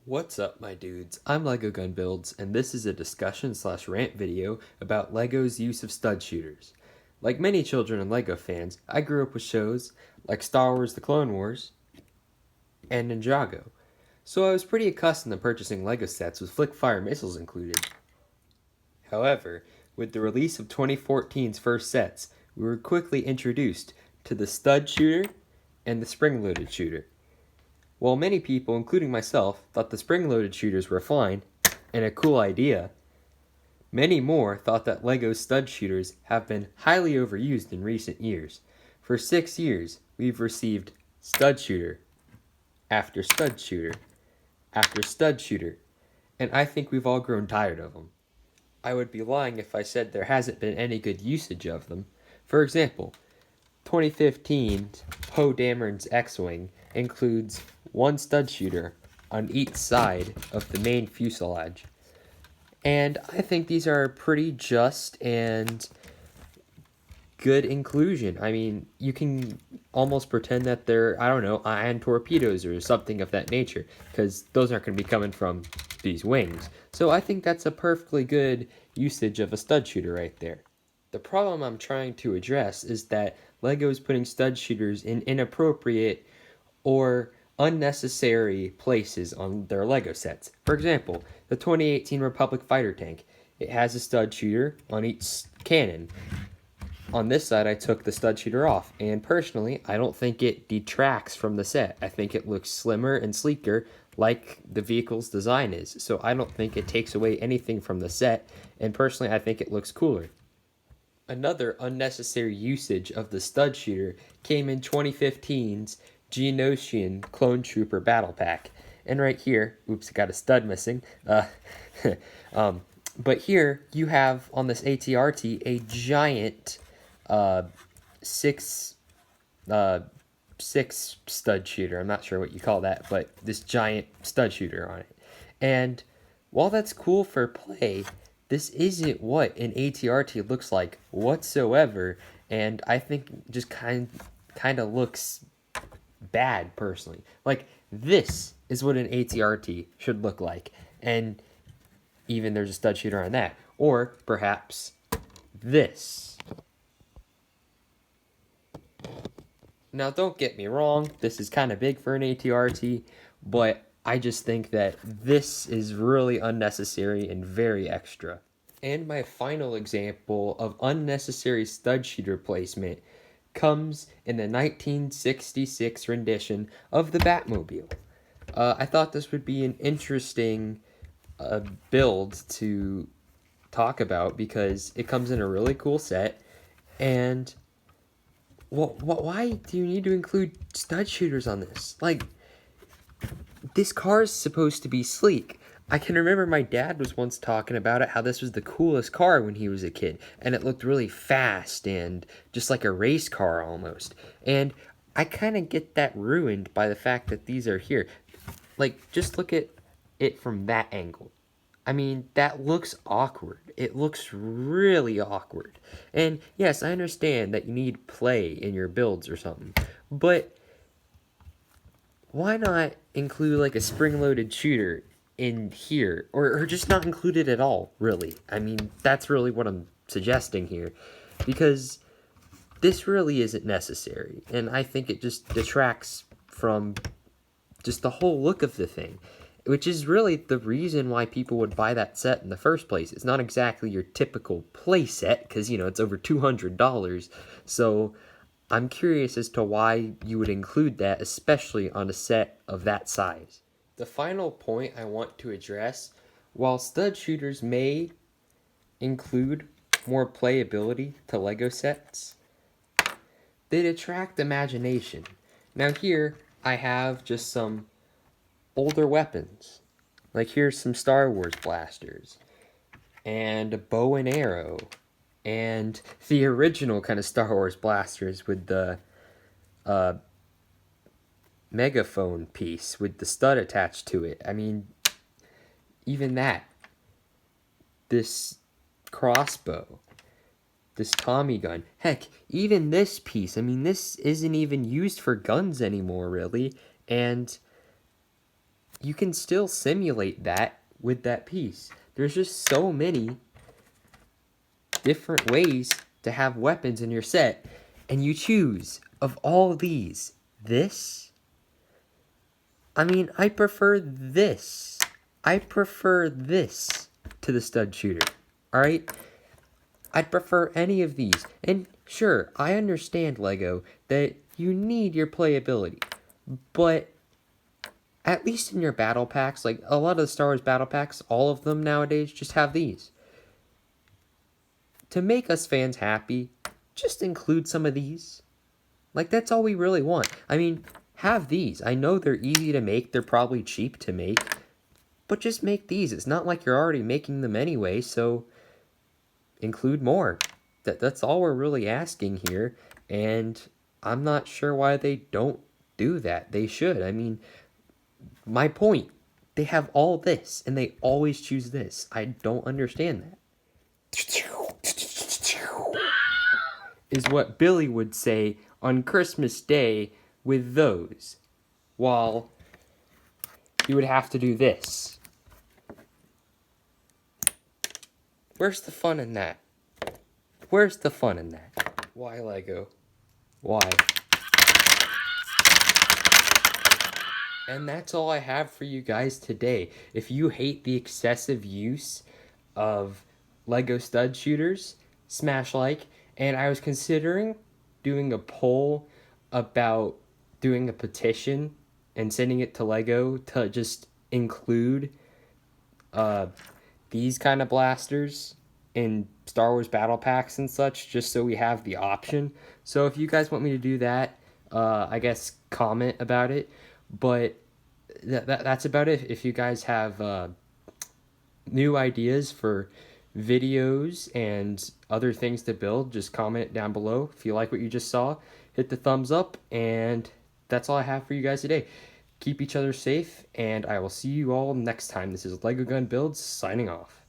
What's up, my dudes? I'm LEGO Gun Builds, and this is a discussion/rant video about LEGO's use of stud shooters. Like many children and LEGO fans, I grew up with shows like Star Wars The Clone Wars and Ninjago, so I was pretty accustomed to purchasing LEGO sets with flick-fire missiles included. However, with the release of 2014's first sets, we were quickly introduced to the stud shooter and the spring-loaded shooter. While many people, including myself, thought the spring-loaded shooters were fine and a cool idea, many more thought that LEGO's stud shooters have been highly overused in recent years. For 6 years, we've received stud shooter after stud shooter after stud shooter, and I think we've all grown tired of them. I would be lying if I said there hasn't been any good usage of them. For example, 2015's Poe Dameron's X-Wing includes one stud shooter on each side of the main fuselage. And I think these are pretty just and good inclusion. I mean, you can almost pretend that they're, I don't know, ion torpedoes or something of that nature, because those aren't going to be coming from these wings. So I think that's a perfectly good usage of a stud shooter right there. The problem I'm trying to address is that LEGO is putting stud shooters in inappropriate or unnecessary places on their LEGO sets. For example, the 2018 Republic fighter tank. It has a stud shooter on each cannon. On this side, I took the stud shooter off, and personally, I don't think it detracts from the set. I think it looks slimmer and sleeker like the vehicle's design is, so I don't think it takes away anything from the set, and personally, I think it looks cooler. Another unnecessary usage of the stud shooter came in 2015's Geonosian Clone Trooper Battle Pack. And right here, oops, I got a stud missing. But here you have on this ATRT a giant six stud shooter. I'm not sure what you call that, but this giant stud shooter on it. And while that's cool for play, this isn't what an ATRT looks like whatsoever, and I think just kind of looks bad personally. Like, this is what an ATRT should look like, and even there's a stud shooter on that. Or perhaps this. Now, don't get me wrong, this is kind of big for an ATRT, but I just think that this is really unnecessary and very extra. And my final example of unnecessary stud shooter placement comes in the 1966 rendition of the Batmobile. I thought this would be an interesting build to talk about because it comes in a really cool set, and why do you need to include stud shooters on this? Like, this car is supposed to be sleek. I can remember my dad was once talking about it, how this was the coolest car when he was a kid, and it looked really fast and just like a race car almost. And I kind of get that ruined by the fact that these are here. Like, just look at it from that angle. I mean, that looks awkward. It looks really awkward. And yes, I understand that you need play in your builds or something, but why not include like a spring-loaded shooter in here, or just not include it at all, really? I mean, that's really what I'm suggesting here, because this really isn't necessary, and I think it just detracts from just the whole look of the thing, which is really the reason why people would buy that set in the first place. It's not exactly your typical play set, because, you know, it's over $200, so I'm curious as to why you would include that, especially on a set of that size. The final point I want to address, while stud shooters may include more playability to LEGO sets, they detract imagination. Now here, I have just some older weapons. Like, here's some Star Wars blasters, and a bow and arrow, and the original kind of Star Wars blasters with the megaphone piece with the stud attached to it. I mean, even that. This crossbow, this Tommy gun. Heck, even this piece. I mean, this isn't even used for guns anymore, really. And you can still simulate that with that piece. There's just so many different ways to have weapons in your set, and you choose of all of these. This? I mean, I prefer this. I prefer this to the stud shooter. Alright? I'd prefer any of these. And sure, I understand, Lego, that you need your playability. But at least in your battle packs, like a lot of the Star Wars battle packs, all of them nowadays just have these. To make us fans happy, just include some of these. Like, that's all we really want. I mean, have these. I know they're easy to make, they're probably cheap to make, but just make these. It's not like you're already making them anyway, so include more. That's all we're really asking here, and I'm not sure why they don't do that. They should. I mean, my point, they have all this, and they always choose this. I don't understand that. Is what Billy would say on Christmas Day with those, while you would have to do this. Where's the fun in that? Where's the fun in that? Why, Lego? Why? And that's all I have for you guys today. If you hate the excessive use of Lego stud shooters, smash like. And I was considering doing a poll about doing a petition and sending it to Lego to just include these kind of blasters in Star Wars battle packs and such, just so we have the option. So if you guys want me to do that, I guess comment about it. But that's about it. If you guys have new ideas for videos and other things to build, just comment down below. If you like what you just saw, hit the thumbs up, and that's all I have for you guys today. Keep each other safe, and I will see you all next time. This is Lego Gun Builds signing off.